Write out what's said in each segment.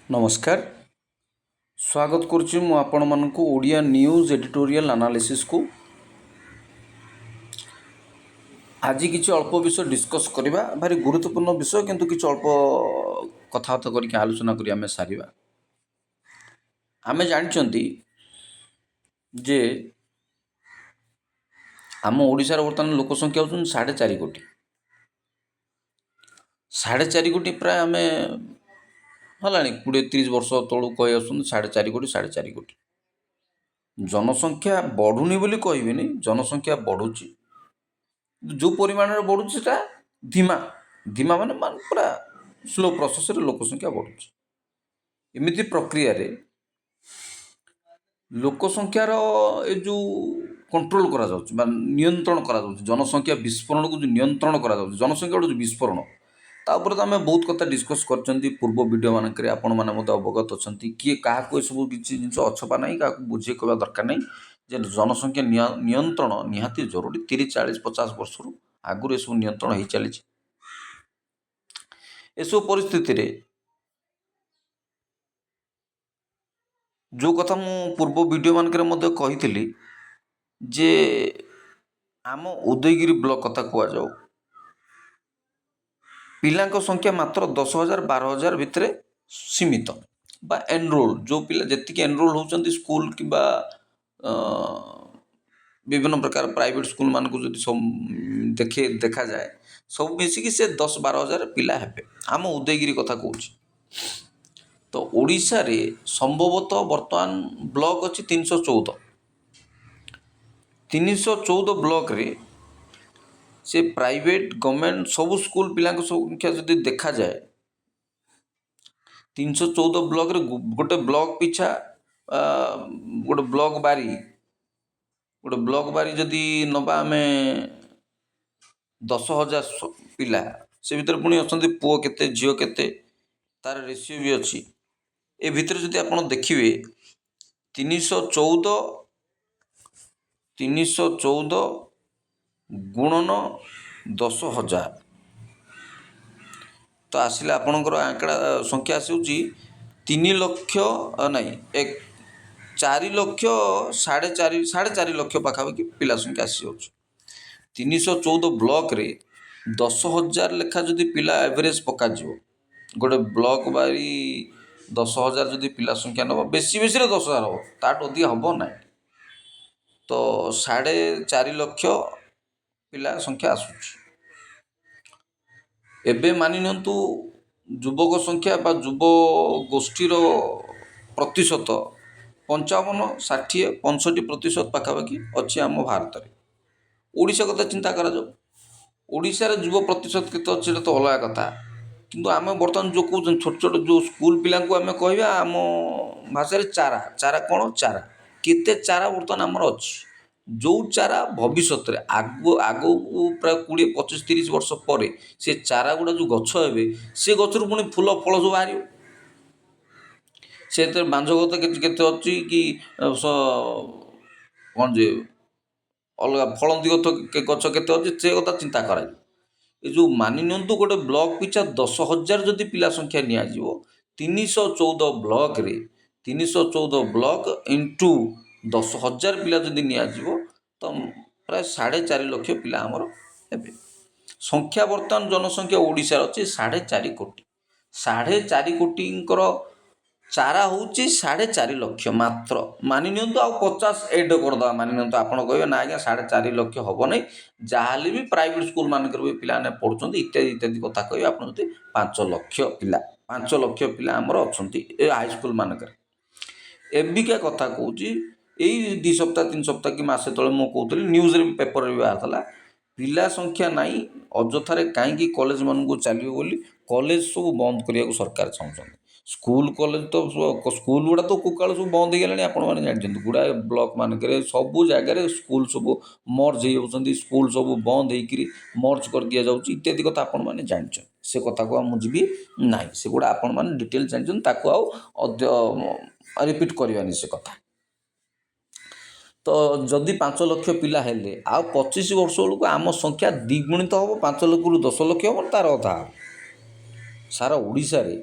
नमस्कार स्वागत करुच्ची मु आपण मानक ओडिया न्यूज एडिटोरियल एनालिसिस को आज किसी अल्प विषय डिस्कस करवा भारी गुरुत्वपूर्ण विषय किंतु किसी अल्प कथबार्ता करके आलोचना करी आमे सारिबा। आमे जानचंती जे आम ओडिशार वर्तमान लोक संख्या होचन 4.5 कोटी 4.5 कोटी प्राय आमे हलाणी 20-30 वर्ष तलू कही आसुन 4.5 कोटी 4.5 कोटी जनसंख्या बढ़ुनी बोली कहबिनी जनसंख्या बढ़ुची जो परिमाण बढ़ुची सेटा धीमा धीमा माने पूरा स्लो प्रोसेस रे लोक संख्या बढ़ुची। एमिति प्रक्रिया रे लोक संख्यार ए जो कंट्रोल करा जाउची नियंत्रण करा जाउची जनसंख्या विस्फोरण को जो नियंत्रण करा जाउची जनसंख्या जो विस्फोरण तापर तो आम बहुत कथा डिस्कस कर पूर्व वीडियो मानक आपण मैंने अवगत अच्छा किए क्या सब किसी जिन अछपा ना क्या बुझे कहवा दरकार नहीं जे जनसंख्या नियंत्रण निहाती जरूरी 30-40-50 वर्ष आगुरी ये सब नियंत्रण हो चली सब परिस्थिति रे जो कथा मु पूर्व वीडियो मानक कही जे आम उदयगिरी ब्लॉक कथा कह जाओ पिलांको संख्या मात्र 10,000-12,000 भितर सीमित बा एनरोल जो पिला जी एनरोल होती स्कूल कि विभिन्न प्रकार प्राइवेट स्कूल मान को देखे देखा जाए सब मिसिकी से 10-12,000 पिला हेबे। आम उदयगिरी कथा कहूँ तो ओडिशा रे संभवतः वर्तमान ब्लॉक अच्छी 314 ब्लॉक रे से प्राइवेट गवर्नमेंट सब स्कूल पिला संख्या जदि देखा जाए 314 ब्लॉक रे गोटे ब्लॉक पिछा गोटे ब्लॉक बारी जदि नबा आम 10,000 पिला से भितर पुणी अच्छा पुओ केते झील केते तार रेशियो भी अच्छी ए भितर जदि आप देखिए 314 गुणन 10,000 तो आसिले आपणकर आंकड़ा संख्या आसूची 3 लक्ष नहीं 4 लक्ष 4.5 लक्ष पाखापाखि पिला संख्या आसी 314 ब्लॉक रे 10,000 लेखा जदि पिला एवरेज पका गोटे ब्लॉक बारी 10,000 जदि पिला संख्या नब बेसी 10,000 हम ताठ अधिक हम ना तो 4.5 लक्ष पिला संख्या आसूची। एबे मानि नियंतु युवक संख्या बा युव गोष्ठीर प्रतिशत 55-60-65% पाखापाखि अच्छी आम भारत में। ओडिशा कथा चिंता करा जाओ ओडिशा रे युव प्रतिशत केते अच्छे तो अलग कथा किंतु आम बर्तमान जो कहते छोट छोट जो स्कूल पिला आम कहवा आम भाषा चारा चारा कौन चारा केते चारा बर्तमान आमर अच्छी जो चारा भविष्य में आग प्राय 20-25-30 वर्ष पर से चारा गुड़ा जो गछ हे से गचर पुणी फूल फल सब बाहर से बांझ गत के अच्छी कि कौन जे अलग फलंती गच के अच्छी से कथा चिंता करा जो मानि नियंतु गोटे ब्लॉक पिछा 10,000 जदि पिला संख्या नियाजिवो 314 ब्लॉक रे 314 ब्लॉक इंटू 10,000 पिला जदि नियाजिवो तो प्राय 4.5 लक्ष पिला आमर हेबे। संख्या वर्तमान जनसंख्या ओडिशा अच्छी 4.5 कोटी 4.5 कोटींकर चारा होची 4.5 लक्ष मात्र मानि नियंतु आ 50 एड करदा मानि नियंतु आपण कहबे ना आज्ञा 4.5 लक्ष हबो नै जाहाली भी प्राइवेट स्कूल मानकर भी पिला ने पढुचंती इत्यादि इत्यादि कथा कहबे आपण जति 5 लक्ष पिला हमर अछंती ए हाई स्कूल मानकर एबिका कथा कहूची एई 2 सप्ताह 3 सप्ताह कि मासे तळे मो कहतली न्यूज रे पेपर रे बाहरला पिला संख्या नाही अजथारे काहेकि कॉलेज मन को चलियो बोली कॉलेज सब बंद करिया को सरकार चाहउछन स्कूल कॉलेज तो स्कूल गुड़ा तो कुकाल सब बंद हो गलानी आपण मैंने जानते गुड़ाए ब्लॉक मानक सब जगह स्कूल सब मर्ज होती स्कूल सब बंद होकर मर्ज कर दि जाऊँ इत्यादि कथा आपण मैंने जानते से कथा को मुझे भी ना से गुड़ा आपण मैंने डिटेल जानते रिपीट करवानी से कथा तो जदि 5 लक्ष पिला हेले आ 25 वर्ष बेलू आम संख्या द्विगुणित हम 5 लक्ष 10 लक्ष हम तार अधा सारा ओडिशा रे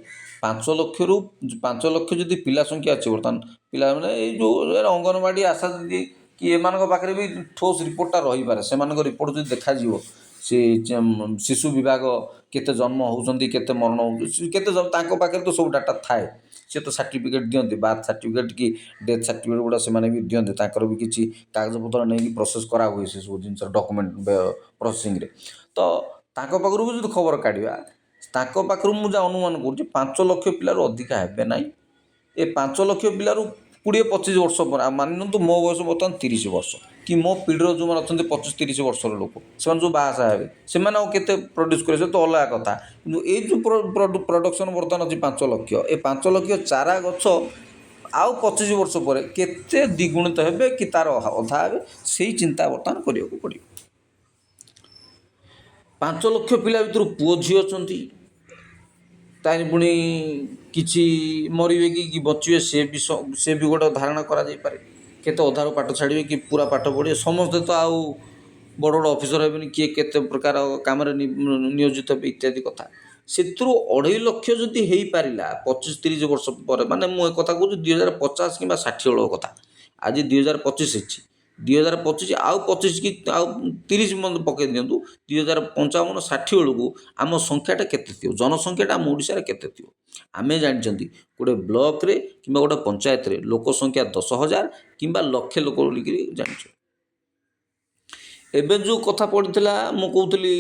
ପାଞ୍ଚ ଲକ୍ଷ ଯଦି ପିଲା ସଂଖ୍ୟା ଅଛି ବର୍ତ୍ତମାନ ପିଲାମାନେ ଏଇ ଯେଉଁ ଅଙ୍ଗନବାଡ଼ି ଆଶା ଦିଦି କି ଏମାନଙ୍କ ପାଖରେ ବି ଠୋସ୍ ରିପୋର୍ଟଟା ରହିପାରେ। ସେମାନଙ୍କ ରିପୋର୍ଟ ଯଦି ଦେଖାଯିବ ସେ ଶିଶୁ ବିଭାଗ କେତେ ଜନ୍ମ ହେଉଛନ୍ତି କେତେ ମରଣ ହେଉଛନ୍ତି ତାଙ୍କ ପାଖରେ ତ ସବୁ ଡାଟା ଥାଏ। ସେ ତ ସାର୍ଟିଫିକେଟ୍ ଦିଅନ୍ତି, ବାର୍ଥ ସାର୍ଟିଫିକେଟ୍ କି ଡେଥ୍ ସାର୍ଟିଫିକେଟ୍ ଗୁଡ଼ା ସେମାନେ ବି ଦିଅନ୍ତି। ତାଙ୍କର ବି କିଛି କାଗଜପତ୍ର ନେଇକି ପ୍ରୋସେସ୍ କରାହୁଏ ସେସବୁ ଜିନିଷ ଡକୁମେଣ୍ଟ ପ୍ରୋସେସିଂରେ। ତ ତାଙ୍କ ପାଖରୁ ବି ଯଦି ଖବର କାଢ଼ିବା, ତାଙ୍କ ପାଖରୁ ମୁଁ ଯାହା ଅନୁମାନ କରୁଛି 5 ଲକ୍ଷ ପିଲାରୁ ଅଧିକା ହେବେ ନାହିଁ। ଏ 5 ଲକ୍ଷ ପିଲାରୁ 20-25 ବର୍ଷ ପରେ ମାନି ନିଅନ୍ତୁ ମୋ ବୟସ ବର୍ତ୍ତମାନ 30 ବର୍ଷ କି ମୋ ପିଢ଼ିର ଯେଉଁମାନେ ଅଛନ୍ତି 25-30 ବର୍ଷର ଲୋକ, ସେମାନେ ଯେଉଁ ବାହାସାହା ହେବେ ସେମାନେ ଆଉ କେତେ ପ୍ରଡ୍ୟୁସ୍ କରିବେ ସେ ତ ଅଲଗା କଥା। କିନ୍ତୁ ଏଇ ଯେଉଁ ପ୍ରଡକ୍ସନ୍ ବର୍ତ୍ତମାନ ଅଛି 5 ଲକ୍ଷ, ଏ 5 ଲକ୍ଷ ଚାରା ଗଛ ଆଉ 25 ବର୍ଷ ପରେ କେତେ ଦ୍ୱିଗୁଣିତ ହେବେ କି ତା'ର ଅଧା ହେବେ, ସେଇ ଚିନ୍ତା ବର୍ତ୍ତମାନ କରିବାକୁ ପଡ଼ିବ। 5 ଲକ୍ଷ ପିଲା ଭିତରୁ ପୁଅ ଝିଅ ଅଛନ୍ତି, ତାହେଲେ ପୁଣି କିଛି ମରିବେ କି ବଞ୍ଚିବେ ସେ ବି ଗୋଟେ ଧାରଣା କରାଯାଇପାରେ। କେତେ ଅଧାରୁ ପାଠ ଛାଡ଼ିବେ କି ପୁରା ପାଠ ପଢ଼ିବେ। ସମସ୍ତେ ତ ଆଉ ବଡ଼ ବଡ଼ ଅଫିସର ହେବେନି, କିଏ କେତେ ପ୍ରକାର କାମରେ ନିୟୋଜିତ ହେବେ ଇତ୍ୟାଦି କଥା। ସେଥିରୁ 2.5 ଲକ୍ଷ ଯଦି ହେଇପାରିଲା 25-30 ବର୍ଷ ପରେ, ମାନେ ମୁଁ ଏ କଥା କହୁଛି 2050 କିମ୍ବା 60 ବେଳର କଥା। ଆଜି 2025 ହେଇଛି, 2025 ଆଉ 25 କି ଆଉ 30 ପକାଇ ଦିଅନ୍ତୁ, 2055-60 ବେଳକୁ ଆମ ସଂଖ୍ୟାଟା କେତେ ଥିବ, ଜନସଂଖ୍ୟାଟା ଆମ ଓଡ଼ିଶାରେ କେତେ ଥିବ। ଆମେ ଜାଣିଛନ୍ତି ଗୋଟେ ବ୍ଲକରେ କିମ୍ବା ଗୋଟେ ପଞ୍ଚାୟତରେ ଲୋକ ସଂଖ୍ୟା 10,000 କିମ୍ବା ଲକ୍ଷେ ଲୋକ ବୋଲିକିରି ଜାଣିଛୁ। ଏବେ ଯେଉଁ କଥା ପଡ଼ିଥିଲା ମୁଁ କହୁଥିଲି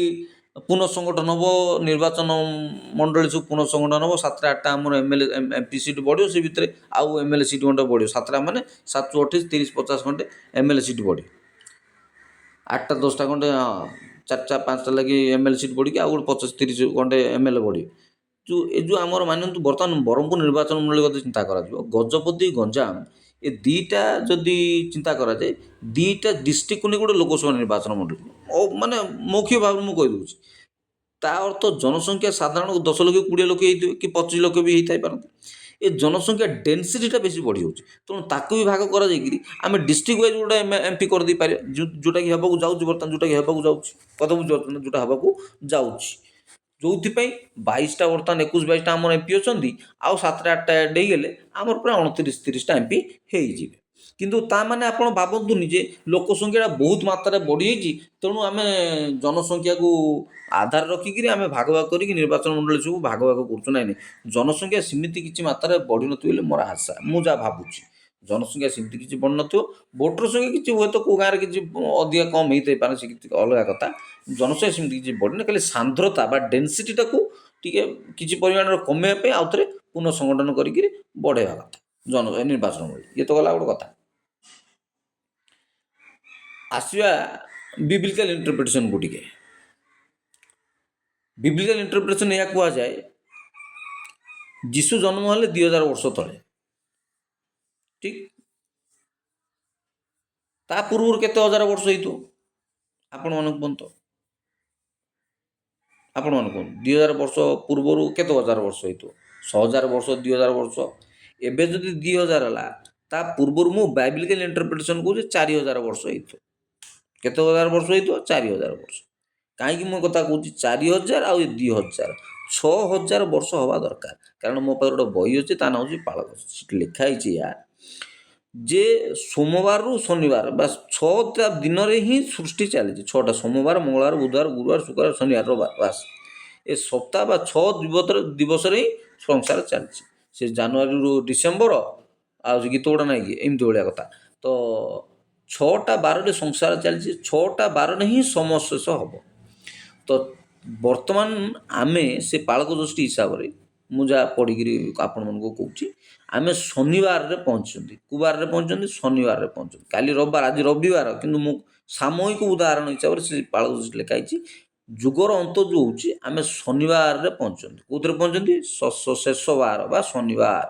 ପୁନଃ ସଂଗଠନ ହେବ, ନିର୍ବାଚନ ମଣ୍ଡଳୀ ସବୁ ପୁନଃ ସଂଗଠନ ହେବ, 7-8ଟା ଆମର MP ସିଟ୍ ବଢ଼ିବ, ସେ ଭିତରେ ଆଉ MLA ସିଟ୍ ଖଣ୍ଡେ ବଢ଼ିବ। 7ଟା ମାନେ 7-28, 30-50 ଖଣ୍ଡେ MLA ସିଟ୍ ବଢ଼ିବ। 8-10ଟା ଖଣ୍ଡେ 4-5ଟା ଲାଗି MLA ସିଟ୍ ବଢ଼ିକି ଆଉ ଗୋଟେ 25-30 ଖଣ୍ଡେ MLA ବଢ଼ିବ। ଏ ଯେଉଁ ଆମର ମାନନ୍ତୁ ବର୍ତ୍ତମାନ ବ୍ରହ୍ମପୁର ନିର୍ବାଚନ ମଣ୍ଡଳୀ କଥା ଚିନ୍ତା କରାଯିବ, ଗଜପତି ଗଞ୍ଜାମ ଏ ଦୁଇଟା ଯଦି ଚିନ୍ତା କରାଯାଏ, ଦୁଇଟା ଡିଷ୍ଟ୍ରିକ୍ଟକୁ ନେଇ ଗୋଟେ ଲୋକସଭା ନିର୍ବାଚନ ମଣ୍ଡଳୀ ମାନେ ମୌଖିକ ଭାବରେ ମୁଁ କହିଦେଉଛି। ତା ଅର୍ଥ ଜନସଂଖ୍ୟା ସାଧାରଣ 10 ଲକ୍ଷ 20 ଲକ୍ଷ ହେଇଥିବେ କି 25 ଲକ୍ଷ ବି ହେଇଥାଇପାରନ୍ତି। ଏ ଜନସଂଖ୍ୟା ଡେନ୍ସିଟିଟା ବେଶୀ ବଢ଼ିଯାଉଛି, ତେଣୁ ତାକୁ ବି ଭାଗ କରାଯାଇକିରି ଆମେ ଡିଷ୍ଟ୍ରିକ୍ଟ ୱାଇଜ୍ ଗୋଟେ MP କରିଦେଇପାରିବା, ଯେଉଁଟାକି ହେବାକୁ ଯାଉଛି ବର୍ତ୍ତମାନ, ଯେଉଁଟାକି ହେବାକୁ ଯାଉଛି କଥା ବୁଝିପାରୁଛନ୍ତି, ଯେଉଁଟା ହେବାକୁ ଯାଉଛି। ଯେଉଁଥିପାଇଁ 22ଟା ବର୍ତ୍ତମାନ 21-22ଟା ଆମର MP ଅଛନ୍ତି, ଆଉ 7-8ଟା ଆଡ଼୍ ହେଇଗଲେ ଆମର ପ୍ରାୟ 29-30ଟା MP ହେଇଯିବେ। କିନ୍ତୁ ତା ମାନେ ଆପଣ ଭାବନ୍ତୁନି ଯେ ଲୋକ ସଂଖ୍ୟାଟା ବହୁତ ମାତ୍ରାରେ ବଢ଼ିଯାଇଛି, ତେଣୁ ଆମେ ଜନସଂଖ୍ୟାକୁ ଆଧାର ରଖିକିରି ଆମେ ଭାଗ ଭାଗ କରିକି ନିର୍ବାଚନ ମଣ୍ଡଳୀ ସବୁ ଭାଗ ଭାଗ କରୁଛୁ। ନାହିଁ, ଜନସଂଖ୍ୟା ସେମିତି କିଛି ମାତ୍ରାରେ ବଢ଼ିନଥିବ ବୋଲି ମୋର ଆଶା। ମୁଁ ଯାହା ଭାବୁଛି ଜନସଂଖ୍ୟା ସେମିତି କିଛି ବଢ଼ିନଥିବ। ଭୋଟର ସଂଖ୍ୟା କିଛି ହୁଏତ କେଉଁ ଗାଁରେ କିଛି ଅଧିକା କମ୍ ହେଇଥାଇପାରେ, ସେ କିଛି ଅଲଗା କଥା। ଜନସଂଖ୍ୟା ସେମିତି କିଛି ବଢ଼ିନି, ଖାଲି ସାନ୍ଦ୍ରତା ବା ଡେନ୍ସିଟିଟାକୁ ଟିକେ କିଛି ପରିମାଣରେ କମେଇବା ପାଇଁ ଆଉ ଥରେ ପୁନଃ ସଂଗଠନ କରିକିରି ବଢ଼େଇବା କଥା ନିର୍ବାଚନ ମଣ୍ଡଳୀ। ଇଏ ତ ଗଲା ଗୋଟେ କଥା। ଆସିବା ବିବ୍ଲିକାଲ ଇଣ୍ଟରପ୍ରିଟେସନକୁ ଟିକେ। ବିବ୍ଲିକାଲ ଇଣ୍ଟରପ୍ରିଟେସନ ଏହା କୁହାଯାଏ, ଯୀଶୁ ଜନ୍ମ ହେଲେ 2000 ବର୍ଷ ତଳେ, ଠିକ୍? ତା ପୂର୍ବରୁ କେତେ ହଜାର ବର୍ଷ ହେଇଥିବ ଆପଣମାନଙ୍କୁ କୁହନ୍ତୁ। 2000 ବର୍ଷ ପୂର୍ବରୁ କେତେ ହଜାର ବର୍ଷ ହେଇଥିବ? 1000 ବର୍ଷ, 2000 ବର୍ଷ। ଏବେ ଯଦି 2000 ହେଲା, ତା ପୂର୍ବରୁ ମୁଁ ବାଇବ୍ଲିକାଲ ଇଣ୍ଟରପ୍ରିଟେସନ କହୁଛି 4000 ବର୍ଷ ହେଇଥିବ। କେତେ ହଜାର ବର୍ଷ ହେଇଥିବ? 4000 ବର୍ଷ। କାହିଁକି ମୁଁ କଥା କହୁଛି 4000 ଆଉ 2000, 6000 ବର୍ଷ ହେବା ଦରକାର। କାରଣ ମୋ ପାଖରେ ଗୋଟେ ବହି ଅଛି, ତା ନାଁ ହେଉଛି ପାଳକ। ସେଠି ଲେଖା ହେଇଛି ଏହା ଯେ ସୋମବାରରୁ ଶନିବାର ବା 6ଟା ଦିନରେ ହିଁ ସୃଷ୍ଟି ଚାଲିଛି। 6ଟା ସୋମବାର, ମଙ୍ଗଳବାର, ବୁଧବାର, ଗୁରୁବାର, ଶୁକ୍ରବାର, ଶନିବାର, ରବିବାର, ବାସ୍। ଏ ସପ୍ତାହ ବା 6 ଦିବସରେ ହିଁ ସଂସାର ଚାଲିଛି। ସେ ଜାନୁଆରୀରୁ ଡିସେମ୍ବର ଆଉ ସେ ଗୀତ ଗୁଡ଼ା ନାହିଁ କି ଏମିତି ଭଳିଆ କଥା। ତ 6ଟା ବାରରେ ସଂସାର ଚାଲିଛି, 6ଟା ବାରରେ ହିଁ ସମୟ ଶେଷ ହେବ। ତ ବର୍ତ୍ତମାନ ଆମେ ସେ ପାଳକ ଦୃଷ୍ଟି ହିସାବରେ ମୁଁ ଯାହା ପଢ଼ିକିରି ଆପଣମାନଙ୍କୁ କହୁଛି, ଆମେ ଶନିବାରରେ ପହଞ୍ଚିଛନ୍ତି। କେଉଁ ବାରରେ ପହଞ୍ଚିଛନ୍ତି? ଶନିବାରରେ ପହଞ୍ଚିଛନ୍ତି। କାଲି ରବିବାର, ଆଜି ରବିବାର, କିନ୍ତୁ ମୁଁ ସାମୟିକ ଉଦାହରଣ ହିସାବରେ ସେ ପାଳକ ଦୃଷ୍ଟି ଲେଖା ହେଇଛି। ଯୁଗର ଅନ୍ତ ଯେଉଁ ହେଉଛି, ଆମେ ଶନିବାରରେ ପହଞ୍ଚନ୍ତି। କେଉଁଥିରେ ପହଞ୍ଚନ୍ତି? ଶେଷ ବାର ବା ଶନିବାର।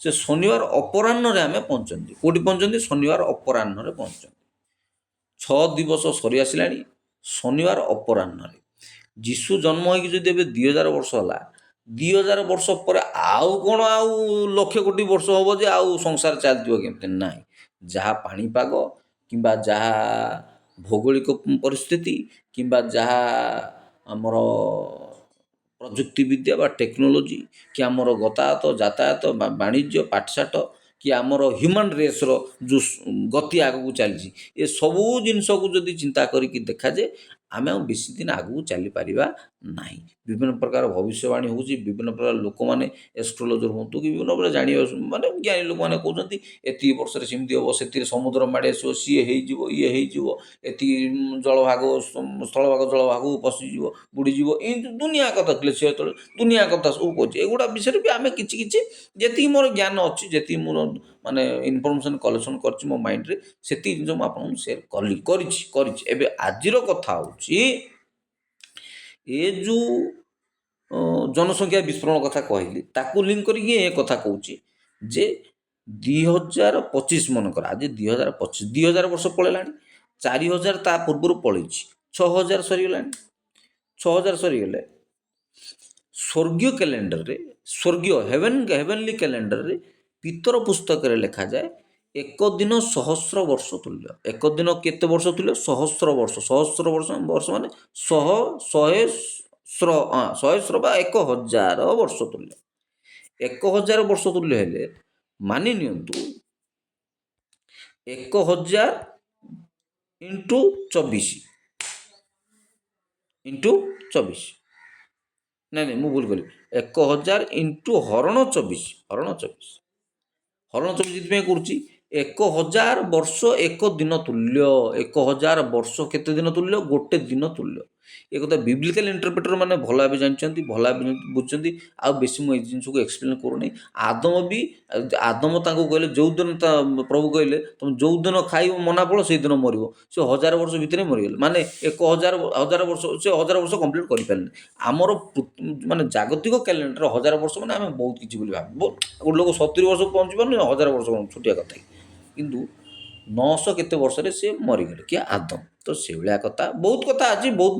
ସେ ଶନିବାର ଅପରାହ୍ନରେ ଆମେ ପହଞ୍ଚନ୍ତି। କେଉଁଠି ପହଞ୍ଚନ୍ତି? ଶନିବାର ଅପରାହ୍ନରେ ପହଞ୍ଚନ୍ତି। 6 ଦିବସ ସରି ଆସିଲାଣି, ଶନିବାର ଅପରାହ୍ନରେ। ଯୀଶୁ ଜନ୍ମ ହୋଇକି ଯଦି ଏବେ 2000 ବର୍ଷ ହେଲା, 2000 ବର୍ଷ ପରେ ଆଉ କ'ଣ ଆଉ ଲକ୍ଷ କୋଟି ବର୍ଷ ହେବ ଯେ ଆଉ ସଂସାର ଚାଲିଥିବ କେମିତି? ନାହିଁ। ଯାହା ପାଣିପାଗ କିମ୍ବା ଯାହା ଭୌଗୋଳିକ ପରିସ୍ଥିତି କିମ୍ବା ଯାହା ଆମର ପ୍ରଯୁକ୍ତିବିଦ୍ୟା ବା ଟେକ୍ନୋଲୋଜି କି ଆମର ଯାତାୟାତ ବାଣିଜ୍ୟ ପାଠଶାଠ କି ଆମର ହ୍ୟୁମାନ୍ ରେସ୍ର ଯେଉଁ ଗତି ଆଗକୁ ଚାଲିଛି ଏସବୁ ଜିନିଷକୁ ଯଦି ଚିନ୍ତା କରିକି ଦେଖାଯାଏ ଆମେ ଆଉ ବେଶୀ ଦିନ ଆଗକୁ ଚାଲିପାରିବା ନାହିଁ। ବିଭିନ୍ନ ପ୍ରକାର ଭବିଷ୍ୟବାଣୀ ହେଉଛି, ବିଭିନ୍ନ ପ୍ରକାର ଲୋକମାନେ ଏଷ୍ଟ୍ରୋଲୋଜର ହୁଅନ୍ତୁ କି ବିଭିନ୍ନ ପ୍ରକାର ଜାଣିବା ମାନେ ଜ୍ଞାନୀ ଲୋକମାନେ କହୁଛନ୍ତି ଏତିକି ବର୍ଷରେ ସେମିତି ହେବ, ସେଥିରେ ସମୁଦ୍ର ମାଡ଼ି ଆସିବ, ସିଏ ହେଇଯିବ, ଇଏ ହେଇଯିବ, ଏତିକି ଜଳଭାଗ ସ୍ଥଳଭାଗ ଜଳଭାଗକୁ ପଶିଯିବ, ବୁଡ଼ିଯିବ, ଏମିତି ଦୁନିଆ କଥା ଗ୍ଲେସିୟର ତଳେ ଦୁନିଆ କଥା ସବୁ କହୁଛି। ଏଗୁଡ଼ା ବିଷୟରେ ବି ଆମେ କିଛି କିଛି ଯେତିକି ମୋର ଜ୍ଞାନ ଅଛି, ଯେତିକି ମୋର ମାନେ ଇନଫର୍ମେସନ୍ କଲେକ୍ସନ୍ କରିଛି ମୋ ମାଇଣ୍ଡରେ, ସେତିକି ଜିନିଷ ମୁଁ ଆପଣଙ୍କୁ ସେୟାର କରିଛି। ଏବେ ଆଜିର କଥା ହେଉଛି ଏ ଯେଉଁ ଜନସଂଖ୍ୟା ବିସ୍ଫୋରଣ କଥା କହିଲି ତାକୁ ଲିଙ୍କ କରିକି ଏ କଥା କହୁଛି ଯେ 2025 ମନେକର, ଆଜି 2025, 2000 ବର୍ଷ ପଳେଇଲାଣି, 4000 ତା ପୂର୍ବରୁ ପଳେଇଛି, 6000 ସରିଗଲାଣି। 6000 ସରିଗଲେ ସ୍ୱର୍ଗୀୟ କ୍ୟାଲେଣ୍ଡରରେ, ହେଭେନଲି କ୍ୟାଲେଣ୍ଡରରେ ପିତର ପୁସ୍ତକରେ ଲେଖାଯାଏ ଏକ ଦିନ ସହସ୍ର ବର୍ଷ ତୁଲ୍ୟ। ଏକ ଦିନ କେତେ ବର୍ଷ ତୁଲ୍ୟ? ସହସ୍ର ବର୍ଷ। ସହସ୍ର ବର୍ଷ ମାନେ ଶହେସ୍ର ବା 1000 ବର୍ଷ ତୁଲ୍ୟ। 1000 ବର୍ଷ ତୁଲ୍ୟ ହେଲେ ମାନି ନିଅନ୍ତୁ 1000 ଇଣ୍ଟୁ 24 ନାଇଁ ମୁଁ ଭୁଲ କଲି, 1000 ଇଣ୍ଟୁ ହରଣ 24 ସେଥିପାଇଁ କରୁଛି 1000 ବର୍ଷ ଏକ ଦିନ ତୁଲ୍ୟ। 1000 ବର୍ଷ କେତେ ଦିନ ତୁଲ୍ୟ? ଗୋଟେ ଦିନ ତୁଲ୍ୟ। ଏ କଥା ବିବ୍ଲିକାଲ ଇଣ୍ଟରପ୍ରେଟର ମାନେ ଭଲ ଭାବେ ଜାଣିଛନ୍ତି, ଭଲ ଭାବେ ବୁଝୁଛନ୍ତି। ଆଉ ବେଶୀ ମୁଁ ଏଇ ଜିନିଷକୁ ଏକ୍ସପ୍ଲେନ କରୁନି। ଆଦମ ତାଙ୍କୁ କହିଲେ ଯେଉଁଦିନ ପ୍ରଭୁ କହିଲେ ତମେ ଯେଉଁଦିନ ଖାଇବ ମନା ପଡ଼ ସେଇଦିନ ମରିବ, ସେ 1000 ବର୍ଷ ଭିତରେ ମରିଗଲେ। ମାନେ 1000 ବର୍ଷ ସେ 1000 ବର୍ଷ କମ୍ପ୍ଲିଟ୍ କରିପାରିଲେ। ଆମର ମାନେ ଜାଗତିକ କ୍ୟାଲେଣ୍ଡର 1000 ବର୍ଷ ମାନେ ଆମେ ବହୁତ କିଛି ବୋଲି ଭାବୁ। ଗୋଟେ ଲୋକ 70 ବର୍ଷକୁ ପହଞ୍ଚି ପାରୁନି, 1000 ବର୍ଷ ଛୋଟିଆ କଥା। କିନ୍ତୁ 900 କେତେ ବର୍ଷରେ ସେ ମରିଗଲେ, କିଏ? ଆଦମ। ତ ସେଇଭଳିଆ କଥା ବହୁତ କଥା ଅଛି, ବହୁତ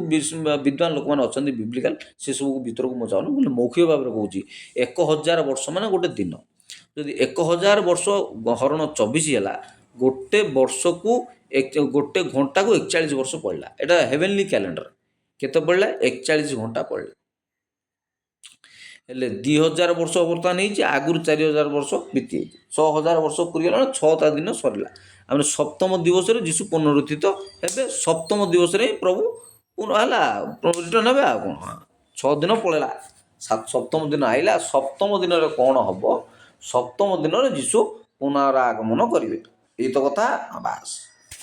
ବିଦ୍ୱାନ ଲୋକମାନେ ଅଛନ୍ତି ବିବ୍ଲିକାଲ, ସେସବୁ ଭିତରକୁ ମୁଁ ଯାଉନି, ବୋଲି ମୌଖିକ ଭାବରେ କହୁଛି 1000 ବର୍ଷ ମାନେ ଗୋଟେ ଦିନ। ଯଦି 1000 ବର୍ଷ ହରଣ 24 ହେଲା, ଗୋଟେ ବର୍ଷକୁ ଗୋଟେ ଘଣ୍ଟାକୁ 41 ବର୍ଷ ପଡ଼ିଲା। ଏଇଟା ହେଭେନଲି କ୍ୟାଲେଣ୍ଡର କେତେ ପଡ଼ିଲା? 41 ଘଣ୍ଟା ପଡ଼ିଲା। ହେଲେ 2000 ବର୍ଷ ବର୍ତ୍ତମାନ ହେଇଛି, ଆଗରୁ 4000 ବର୍ଷ ବିତିଯାଇଛି, 6000 ବର୍ଷ ପୁରିଗଲା, 6ଟା ଦିନ ସରିଲା। ଆମେ ସପ୍ତମ ଦିବସରେ ଯୀଶୁ ପୁନରୁତ୍ଥିତ ହେବେ। ସପ୍ତମ ଦିବସରେ ପ୍ରଭୁ ହେଲା ରିଟର୍ଣ୍ଣ ହେବେ। ଆଉ କ'ଣ, 6 ଦିନ ପଳେଇଲା, ସପ୍ତମ ଦିନ ଆଇଲା। ସପ୍ତମ ଦିନରେ କ'ଣ ହେବ? ସପ୍ତମ ଦିନରେ ଯୀଶୁ ପୁନରାଗମନ କରିବେ। ଏଇ ତ କଥା। ବାସ୍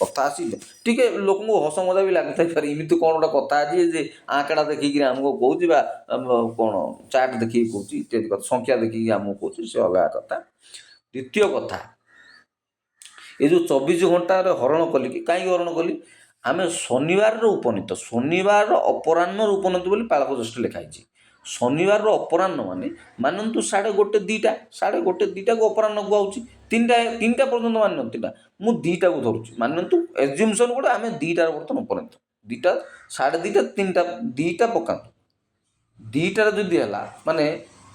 କଥା ଆସି ଟିକେ ଲୋକଙ୍କୁ ହସ ମଜା ବି ଲାଗୁଥାଇପାରେ, ଏମିତି କ'ଣ ଗୋଟେ କଥା ଅଛି ଯେ ଆଁକଡ଼ା ଦେଖିକିରି ଆମକୁ କହୁଛି ବା କ'ଣ ଚାର୍ଟ ଦେଖିକି କହୁଛି ଇତ୍ୟାଦି କଥା, ସଂଖ୍ୟା ଦେଖିକି ଆମକୁ କହୁଛି, ସେ ଅଲଗା କଥା। ଦ୍ୱିତୀୟ କଥା, ଏ ଯେଉଁ 24 ଘଣ୍ଟାରେ ହରଣ କଲି କି କାହିଁକି ହରଣ କଲି? ଆମେ ଶନିବାରର ଉପନୀତ, ଶନିବାରର ଅପରାହ୍ନର ଉପନୀତ ବୋଲି ପାଳକ ଜ୍ୟେଷ୍ଠ ଲେଖା ହେଇଛି। ଶନିବାରର ଅପରାହ୍ନ ମାନେ ମାନନ୍ତୁ 1:30 2ଟା, 1:30 2ଟାକୁ ଅପରାହ୍ନ କୁହାଉଛି। 3ଟା ପର୍ଯ୍ୟନ୍ତ ମାନନ୍ତୁ, 3ଟା, ମୁଁ 2ଟାକୁ ଧରୁଛି, ମାନନ୍ତୁ ଏକ୍ଜିମ୍ପସନ୍ ଗୋଟେ, ଆମେ 2ଟାରେ ବର୍ତ୍ତମାନ ଉପନୀତ। 2ଟା 2:30 3ଟା 2ଟା ପକାନ୍ତୁ। 2ଟାରେ ଯଦି ହେଲା ମାନେ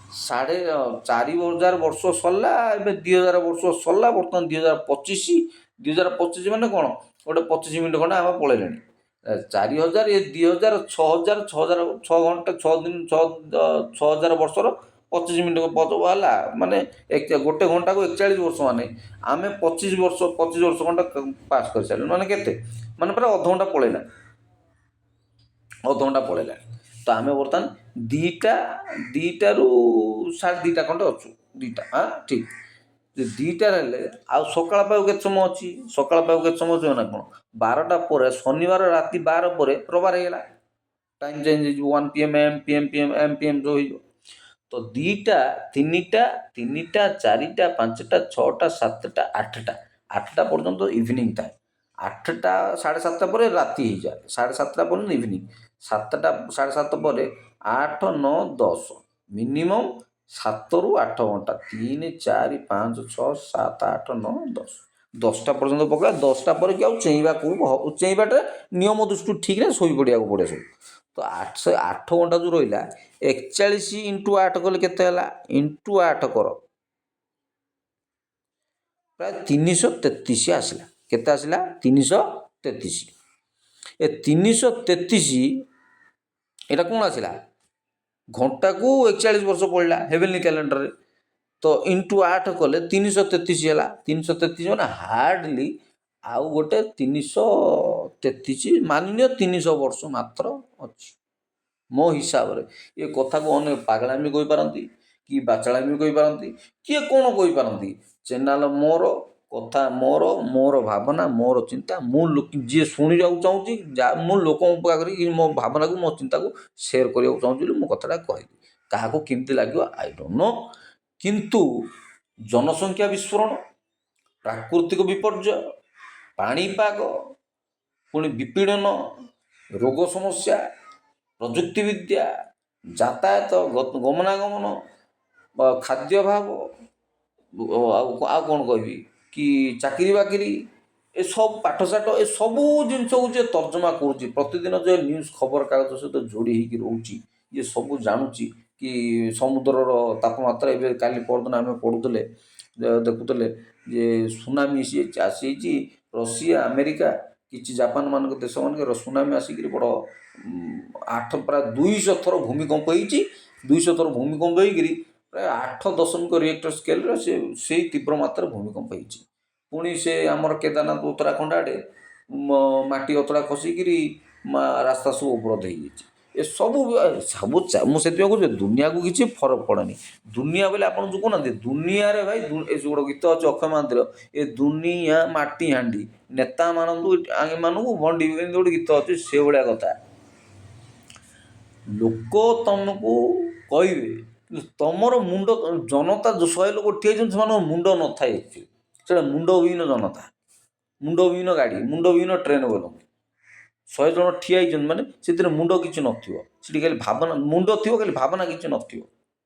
4000 ବର୍ଷ ସରିଲା, ଏବେ 2000 ବର୍ଷ ସରିଲା, ବର୍ତ୍ତମାନ 2025 ମାନେ କ'ଣ ଗୋଟେ 25 ମିନିଟ୍ ଖଣ୍ଡେ ଆମେ ପଳେଇଲେଣି। 4000 ଏ 2000 6000 ଘଣ୍ଟା 6 ଦିନ 6000 ବର୍ଷର 25 ମିନିଟ୍ ହେଲା ମାନେ ଗୋଟେ ଘଣ୍ଟାକୁ 41 ବର୍ଷ, ମାନେ ଆମେ 25 ବର୍ଷ ଖଣ୍ଡେ ପାସ୍ କରିସାରିଲୁଣି। ମାନେ କେତେ? ମାନେ ପୁରା ଅଧଘଣ୍ଟା ପଳେଇଲା। ତ ଆମେ ବର୍ତ୍ତମାନ 2ଟାରୁ 2:30 ଖଣ୍ଡେ ଅଛୁ। 2ଟା ଠିକ୍। 2ଟାରେ ହେଲେ ଆଉ ସକାଳ ପାଇବାକୁ କେତେ ସମୟ ଅଛି? ସକାଳ ପାଇବାକୁ କେତେ ସମୟ ଅଛି ନା କ'ଣ? 12ଟା ପରେ, ଶନିବାର ରାତି 12 ପରେ ରବିବାର ହେଇଗଲା। ଟାଇମ୍ ଚେଞ୍ଜ ହେଇଯିବ, 1 PM AM PM AM PM ଯେଉଁ ହେଇଯିବ। ତ 2ଟା 3ଟା 4ଟା 5ଟା 6ଟା 7ଟା 8ଟା ପର୍ଯ୍ୟନ୍ତ ଇଭିନିଂ ଥାଏ। 8ଟା 7:30 ପରେ ରାତି ହେଇଯାଏ, 7:30 ପର୍ଯ୍ୟନ୍ତ ଇଭିନିଂ। 7ଟା 7:30 ପରେ 8 9 10 ମିନିମମ୍ 7ରୁ 8 ଘଣ୍ଟା, 3 4 5 6 7 8 9 10 10ଟା ପର୍ଯ୍ୟନ୍ତ ପକାଇବା। 10ଟା ପରେ କି ଆଉ ଚେଇଁବାଟା ନିୟମ ଦୃଷ୍ଟିରୁ ଠିକ୍ ନାହିଁ, ଶୋଇପଡ଼ିବାକୁ ପଡ଼େ ସବୁ। ତ 8 ଘଣ୍ଟା ଯେଉଁ ରହିଲା, 41 ଇଣ୍ଟୁ 8 କଲେ କେତେ ହେଲା? ଇଣ୍ଟୁ 8 କର, ପ୍ରାୟ 333 ଆସିଲା। କେତେ ଆସିଲା? 333। ଏ 333 ଏଇଟା କ'ଣ ଆସିଲା? ଘଣ୍ଟାକୁ 41 ବର୍ଷ ପଡ଼ିଲା ହେଭେନଲି କ୍ୟାଲେଣ୍ଡରରେ। ତ ଇଣ୍ଟୁ 8 କଲେ 333 ହେଲା। 333 ମାନେ ହାର୍ଡ଼ଲି ଆଉ ଗୋଟେ 333 ମାନ୍ୟ 300 ବର୍ଷ ମାତ୍ର ଅଛି ମୋ ହିସାବରେ। ଏ କଥାକୁ ଅନେକ ପାଗଳାମି କହିପାରନ୍ତି, କି ବାଚାଳାମି କହିପାରନ୍ତି, କିଏ କ'ଣ କହିପାରନ୍ତି। ଚ୍ୟାନେଲ ମୋର, କଥା ମୋର, ମୋର ଭାବନା, ମୋର ଚିନ୍ତା। ମୁଁ ଯିଏ ଶୁଣିବାକୁ ଚାହୁଁଛି, ମୁଁ ଲୋକଙ୍କ ପାଖରେ ମୋ ଭାବନାକୁ, ମୋ ଚିନ୍ତାକୁ ସେୟାର କରିବାକୁ ଚାହୁଁଛି ବୋଲି ମୁଁ କଥାଟା କହିଲି। କାହାକୁ କେମିତି ଲାଗିବ ଆଇ ଡୋଣ୍ଟ ନୋ। କିନ୍ତୁ ଜନସଂଖ୍ୟା ବିସ୍ଫୋରଣ, ପ୍ରାକୃତିକ ବିପର୍ଯ୍ୟୟ, ପାଣିପାଗ, ପୁଣି ବିପୀଡ଼ନ, ରୋଗ ସମସ୍ୟା, ପ୍ରଯୁକ୍ତିବିଦ୍ୟା, ଯାତାୟାତ, ଗମନାଗମନ, ଖାଦ୍ୟାଭାବ, ଆଉ କ'ଣ କହିବି, କି ଚାକିରି ବାକିରି, ଏସବୁ ପାଠଶାଠ, ଏସବୁ ଜିନିଷକୁ ଯିଏ ତର୍ଜମା କରୁଛି, ପ୍ରତିଦିନ ଯେ ନ୍ୟୁଜ୍ ଖବରକାଗଜ ସହିତ ଯୋଡ଼ି ହେଇକି ରହୁଛି, ଇଏ ସବୁ ଜାଣୁଛି କି ସମୁଦ୍ରର ତାପମାତ୍ରା ଏବେ କାଲି ପରଦିନ ଆମେ ପଢ଼ୁଥିଲେ, ଦେଖୁଥିଲେ ଯେ ସୁନାମି ଆସିଯାଇଛି। ରଷିଆ, ଆମେରିକା, କିଛି ଜାପାନ ମାନଙ୍କ ଦେଶମାନଙ୍କର ସୁନାମି ଆସିକିରି ବଡ଼ ପ୍ରାୟ 200 ଥର ଭୂମିକମ୍ପ ହେଇଛି। 200 ଥର ଭୂମିକମ୍ପ ହେଇକିରି ପ୍ରାୟ 8.0 ରିଏକ୍ଟର ସ୍କେଲରେ ସେଇ ତୀବ୍ର ମାତ୍ରାରେ ଭୂମିକମ୍ପ ହେଇଛି। ପୁଣି ସେ ଆମର କେଦାରନାଥ, ଉତ୍ତରାଖଣ୍ଡ ଆଡ଼େ ମାଟି ଅତଡ଼ା ଖସିକିରି ରାସ୍ତା ସବୁ ଅବରୋଧ ହେଇଯାଇଛି। ଏସବୁ ମୁଁ ସେଥିପାଇଁ କହୁଛି ଦୁନିଆକୁ କିଛି ଫରକ ପଡ଼େନି। ଦୁନିଆ ବୋଲେ ଆପଣ ଯେଉଁ କହୁନାହାନ୍ତି, ଦୁନିଆରେ ଭାଇ ଏ ଯେଉଁ ଗୋଟେ ଗୀତ ଅଛି ଅକ୍ଷୟ ମହାନ୍ତିର, ଏ ଦୁନିଆ ମାଟି ହାଣ୍ଡି, ନେତାମାନଙ୍କୁ ଭଣ୍ଡି, ଏମିତି ଗୋଟେ ଗୀତ ଅଛି, ସେଭଳିଆ କଥା। ଲୋକ ତମକୁ କହିବେ, ତମର ମୁଣ୍ଡ, ଜନତା 100 ଲୋକ ଠିଆ ହେଇଛନ୍ତି, ସେମାନଙ୍କ ମୁଣ୍ଡ ନଥାଏ। ସେଟା ମୁଣ୍ଡବିହୀନ ଜନତା, ମୁଣ୍ଡବିହୀନ ଗାଡ଼ି, ମୁଣ୍ଡବିହୀନ ଟ୍ରେନ୍ ବୋଲନ୍ତି। 100 ଜଣ ଠିଆ ହେଇଛନ୍ତି ମାନେ ସେଥିରେ ମୁଣ୍ଡ କିଛି ନଥିବ। ସେଠି ଖାଲି ଭାବନା, ମୁଣ୍ଡ ଥିବ ଖାଲି ଭାବନା କିଛି ନଥିବ।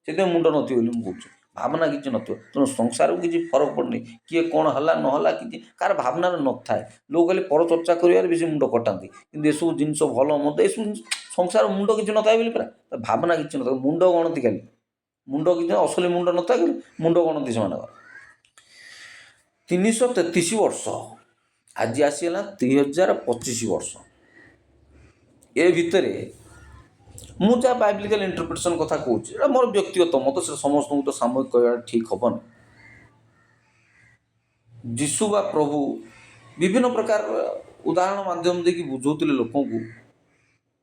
ସେଥିପାଇଁ ମୁଣ୍ଡ ନଥିବ ବୋଲି ମୁଁ କହୁଛି, ଭାବନା କିଛି ନଥିବ। ତେଣୁ ସଂସାରକୁ କିଛି ଫରକ ପଡ଼ୁନି, କିଏ କ'ଣ ହେଲା ନହେଲା, କିଛି କାହାର ଭାବନାରେ ନଥାଏ। ଲୋକ ଖାଲି ପରଚର୍ଚ୍ଚା କରିବାରେ ବେଶୀ ମୁଣ୍ଡ କଟାନ୍ତି। କିନ୍ତୁ ଏସବୁ ଜିନିଷ ଭଲ ମନ୍ଦ, ଏସବୁ ସଂସାର ମୁଣ୍ଡ କିଛି ନଥାଏ ବୋଲି ପରା, ଭାବନା କିଛି ନଥାଏ, ମୁଣ୍ଡ ଗଣତି ଖାଲି। ମୁଣ୍ଡ କିଛି ଅସଲି ମୁଣ୍ଡ ନଥାଏ, ଖାଲି ମୁଣ୍ଡ ଗଣତି ସେମାନଙ୍କର। 333 ବର୍ଷ, ଆଜି ଆସିଗଲା 2025 ବର୍ଷ। ଏ ଭିତରେ ମୁଁ ଯାହା ବାଇବ୍ଲିକାଲ ଇଣ୍ଟରପ୍ରିଟେସନ୍ କଥା କହୁଛି, ଏଇଟା ମୋର ବ୍ୟକ୍ତିଗତ ମତ, ସେଟା ସମସ୍ତଙ୍କୁ ତ ସାମୂହିକ କହିବାଟା ଠିକ୍ ହେବନି। ଯୀଶୁ ବା ପ୍ରଭୁ ବିଭିନ୍ନ ପ୍ରକାର ଉଦାହରଣ ମାଧ୍ୟମ ଦେଇକି ବୁଝାଉଥିଲେ ଲୋକଙ୍କୁ